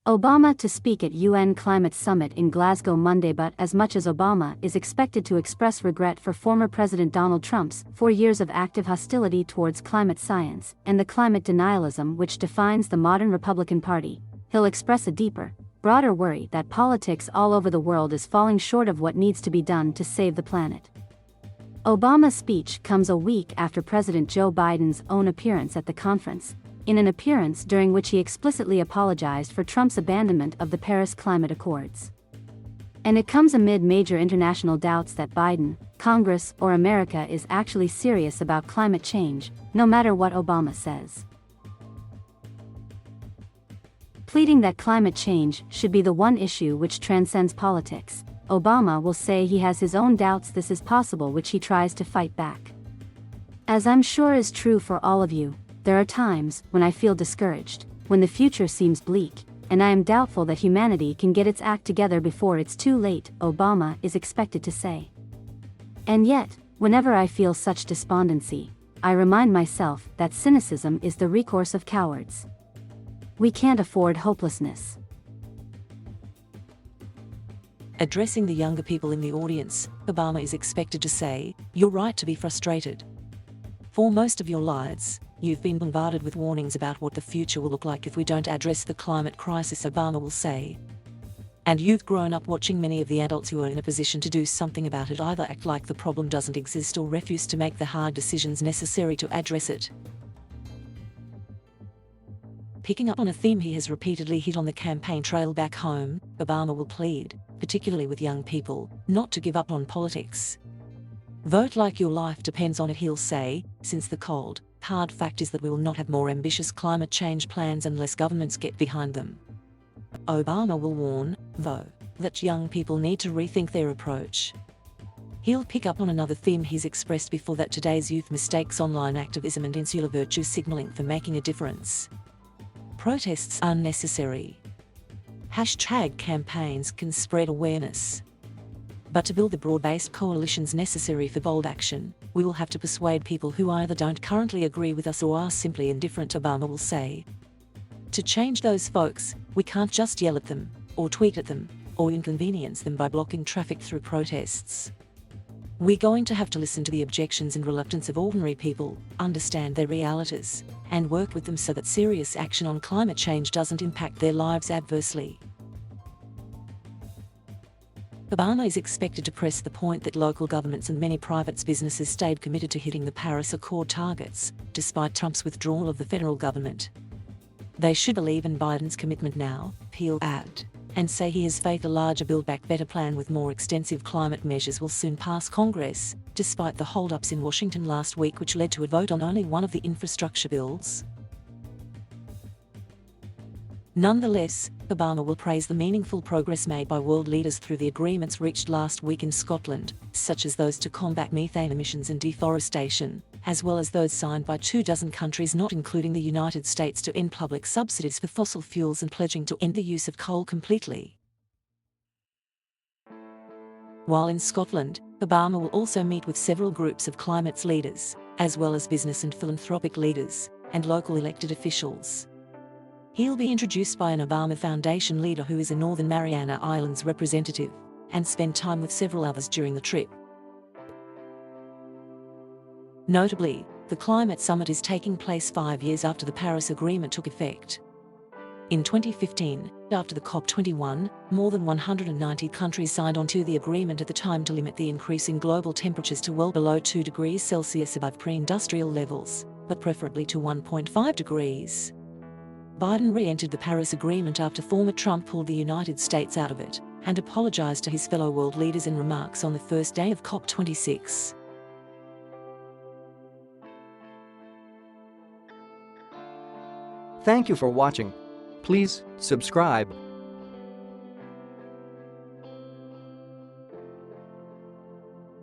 Obama to speak at UN Climate Summit in Glasgow Monday. But as much as Obama is expected to express regret for former President Donald Trump's 4 years of active hostility towards climate science and the climate denialism which defines the modern Republican Party, he'll express a deeper, broader worry that politics all over the world is falling short of what needs to be done to save the planet. Obama's speech comes a week after President Joe Biden's own appearance at the conference, in an appearance during which he explicitly apologized for Trump's abandonment of the Paris Climate Accords. And it comes amid major international doubts that Biden, Congress, or America is actually serious about climate change, no matter what Obama says. Pleading that climate change should be the one issue which transcends politics, Obama will say he has his own doubts this is possible, which he tries to fight back. As I'm sure is true for all of you, there are times when I feel discouraged, when the future seems bleak, and I am doubtful that humanity can get its act together before it's too late, Obama is expected to say. And yet, whenever I feel such despondency, I remind myself that cynicism is the recourse of cowards. We can't afford hopelessness. Addressing the younger people in the audience, Obama is expected to say, "You're right to be frustrated. For most of your lives, you've been bombarded with warnings about what the future will look like if we don't address the climate crisis," Obama will say. "And you've grown up watching many of the adults who are in a position to do something about it either act like the problem doesn't exist or refuse to make the hard decisions necessary to address it." Picking up on a theme he has repeatedly hit on the campaign trail back home, Obama will plead, particularly with young people, not to give up on politics. "Vote like your life depends on it," he'll say, since the cold, hard fact is that we will not have more ambitious climate change plans unless governments get behind them. Obama will warn, though, that young people need to rethink their approach. He'll pick up on another theme he's expressed before, that today's youth mistakes online activism and insular virtue signaling for making a difference. Protests are necessary. Hashtag campaigns can spread awareness. But to build the broad-based coalitions necessary for bold action, we will have to persuade people who either don't currently agree with us or are simply indifferent, Obama will say. To change those folks, we can't just yell at them, or tweet at them, or inconvenience them by blocking traffic through protests. We're going to have to listen to the objections and reluctance of ordinary people, understand their realities, and work with them so that serious action on climate change doesn't impact their lives adversely. Obama is expected to press the point that local governments and many private businesses stayed committed to hitting the Paris Accord targets, despite Trump's withdrawal of the federal government. They should believe in Biden's commitment now, he'll add, and say he has faith a larger Build Back Better plan with more extensive climate measures will soon pass Congress, despite the hold-ups in Washington last week which led to a vote on only one of the infrastructure bills. Nonetheless, Obama will praise the meaningful progress made by world leaders through the agreements reached last week in Scotland, such as those to combat methane emissions and deforestation, as well as those signed by 24 countries not including the United States to end public subsidies for fossil fuels and pledging to end the use of coal completely. While in Scotland, Obama will also meet with several groups of climate leaders, as well as business and philanthropic leaders, and local elected officials. He'll be introduced by an Obama Foundation leader who is a Northern Mariana Islands representative, and spend time with several others during the trip. Notably, the climate summit is taking place 5 years after the Paris Agreement took effect. In 2015, after the COP21, more than 190 countries signed onto the agreement at the time to limit the increase in global temperatures to well below 2 degrees Celsius above pre-industrial levels, but preferably to 1.5 degrees. Biden re-entered the Paris Agreement after former Trump pulled the United States out of it, and apologized to his fellow world leaders in remarks on the first day of COP26. Thank you for watching. Please subscribe